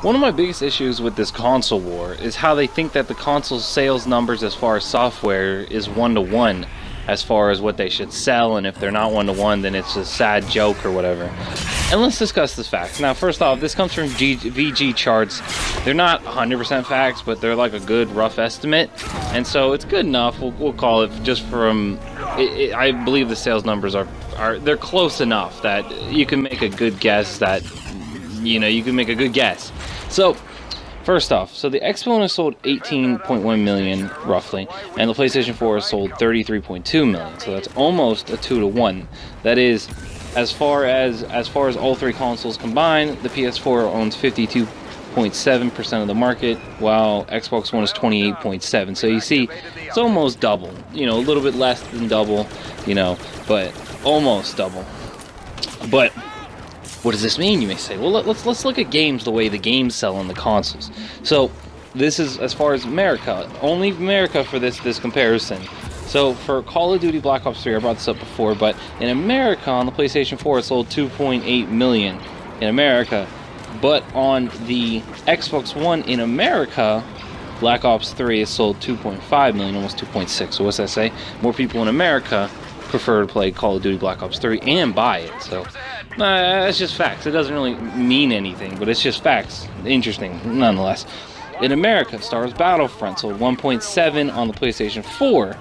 One of my biggest issues with this console war is how they think that the console sales numbers as far as software is one-to-one as far as what they should sell, and if they're not one-to-one, then it's a sad joke or whatever. And let's discuss this fact. Now, first off, this comes from VG charts. They're not 100% facts, but they're like a good rough estimate, and so it's good enough. We'll call it just from. I believe the sales numbers are they're close enough that you can make a good guess that you can make a good guess. So, first off, so the Xbox has sold 18.1 million roughly, and the PlayStation 4 has sold 33.2 million. So that's almost a 2-to-1. That is, as far as all three consoles combined, the PS4 owns 52.7% of the market, while Xbox One is 28.7. So you see, it's almost double. A little bit less than double, but almost double. But what does this mean, you may say? Well, let's look at games the way the games sell on the consoles. So this is as far as America, only America for this comparison. So for Call of Duty Black Ops 3, I brought this up before, but in America on the PlayStation 4 it sold 2.8 million in America, but on the Xbox One in America, Black Ops 3 is sold 2.5 million, almost 2.6. So what's that say? More people in America prefer to play Call of Duty Black Ops 3 and buy it. So that's just facts. It doesn't really mean anything, but it's just facts. Interesting nonetheless. In America, Star Wars Battlefront sold 1.7 on the PlayStation 4.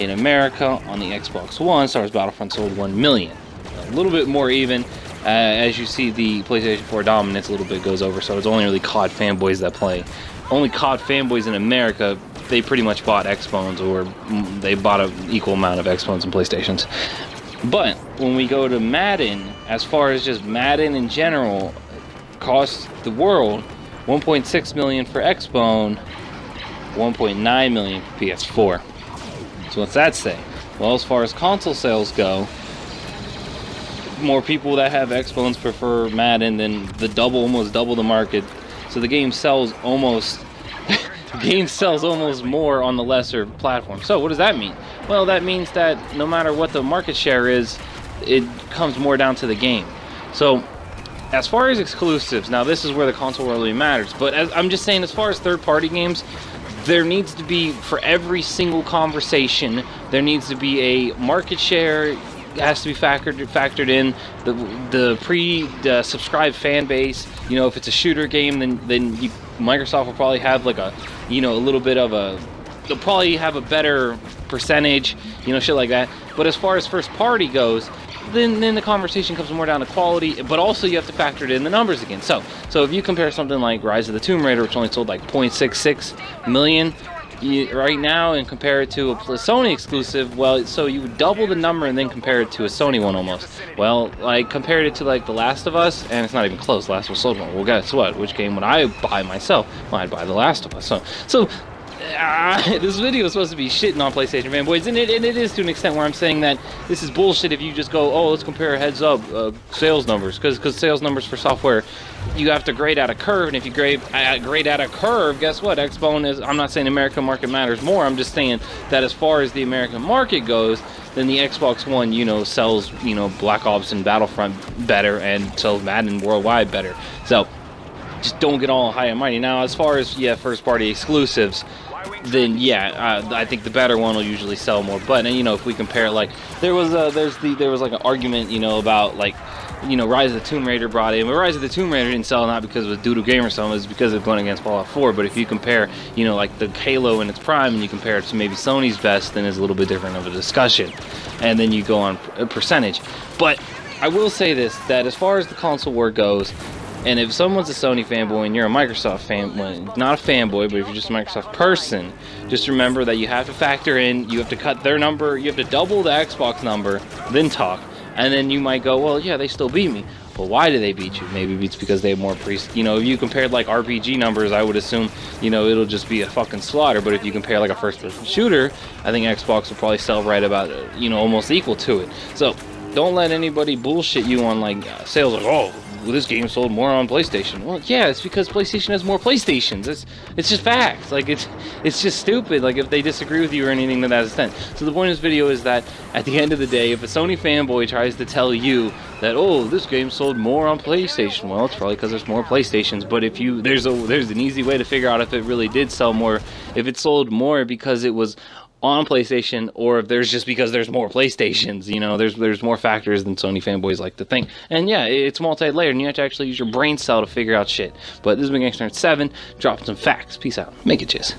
In America, on the Xbox One, Star Wars Battlefront sold 1 million. A little bit more even. As you see, the PlayStation 4 dominance a little bit goes over, so it's only really COD fanboys that play. Only COD fanboys in America, they pretty much bought Xbox, or they bought an equal amount of Xbox and PlayStations. But when we go to Madden, as far as just Madden in general, costs the world 1.6 million for Xbox, 1.9 million for PS4. So what's that say? Well, as far as console sales go, more people that have Xbox prefer Madden than almost double the market. So the game sells almost more on the lesser platform. So what does that mean? Well, that means that no matter what the market share is, it comes more down to the game. So as far as exclusives, now this is where the console really matters, but I'm just saying, as far as third-party games, there needs to be, for every single conversation, there needs to be a market share. It has to be factored in, the subscribed fan base. If it's a shooter game, then Microsoft will probably have like a little bit of they'll probably have a better percentage, shit like that. But as far as first party goes, then the conversation comes more down to quality, but also you have to factor it in the numbers again. So if you compare something like Rise of the Tomb Raider, which only sold like 0.66 million right now, and compare it to a Sony exclusive, well, so you would double the number and then compare it to a Sony one almost. Well, like, compared it to like The Last of Us, and it's not even close. Last of Us sold one. Well, guess what? Which game would I buy myself? Well, I'd buy The Last of Us. So this video is supposed to be shitting on PlayStation fanboys, and it is to an extent where I'm saying that this is bullshit if you just go, oh, let's compare heads up sales numbers, because sales numbers for software, you have to grade out a curve, and if you grade out a curve, guess what? Xbox is, I'm not saying the American market matters more, I'm just saying that as far as the American market goes, then the Xbox One, sells, Black Ops and Battlefront better, and sells Madden worldwide better. So just don't get all high and mighty. Now, as far as first party exclusives, then I think the better one will usually sell more. But if we compare, like, there was like an argument, about like, Rise of the Tomb Raider brought in, but Rise of the Tomb Raider didn't sell not because it was Doodle Game or something, it was because it was going against Fallout 4. But if you compare, like the Halo in its prime, and you compare it to maybe Sony's best, then it's a little bit different of a discussion. And then you go on a percentage. But I will say this, that as far as the console war goes, and if someone's a Sony fanboy and you're a Microsoft fan, well, not a fanboy, but if you're just a Microsoft person, just remember that you have to factor in, you have to cut their number, you have to double the Xbox number, then talk. And then you might go, well, yeah, they still beat me. But why do they beat you? Maybe it's because they have more if you compared like RPG numbers, I would assume, it'll just be a fucking slaughter. But if you compare like a first-person shooter, I think Xbox will probably sell right about, almost equal to it. So don't let anybody bullshit you on like sales, like, oh, well, this game sold more on PlayStation. Well, yeah, it's because PlayStation has more PlayStations. It's just facts. Like, it's just stupid. Like, if they disagree with you or anything to that extent. So the point of this video is that at the end of the day, if a Sony fanboy tries to tell you that, oh, this game sold more on PlayStation, well, it's probably because there's more PlayStations. But if you there's an easy way to figure out if it really did sell more, if it sold more because it was on PlayStation, or if there's just because there's more PlayStations. You know, there's more factors than Sony fanboys like to think. And yeah, it's multi-layered, and you have to actually use your brain cell to figure out shit. But this has been Gangster 7, dropping some facts. Peace out. Make it, cheers.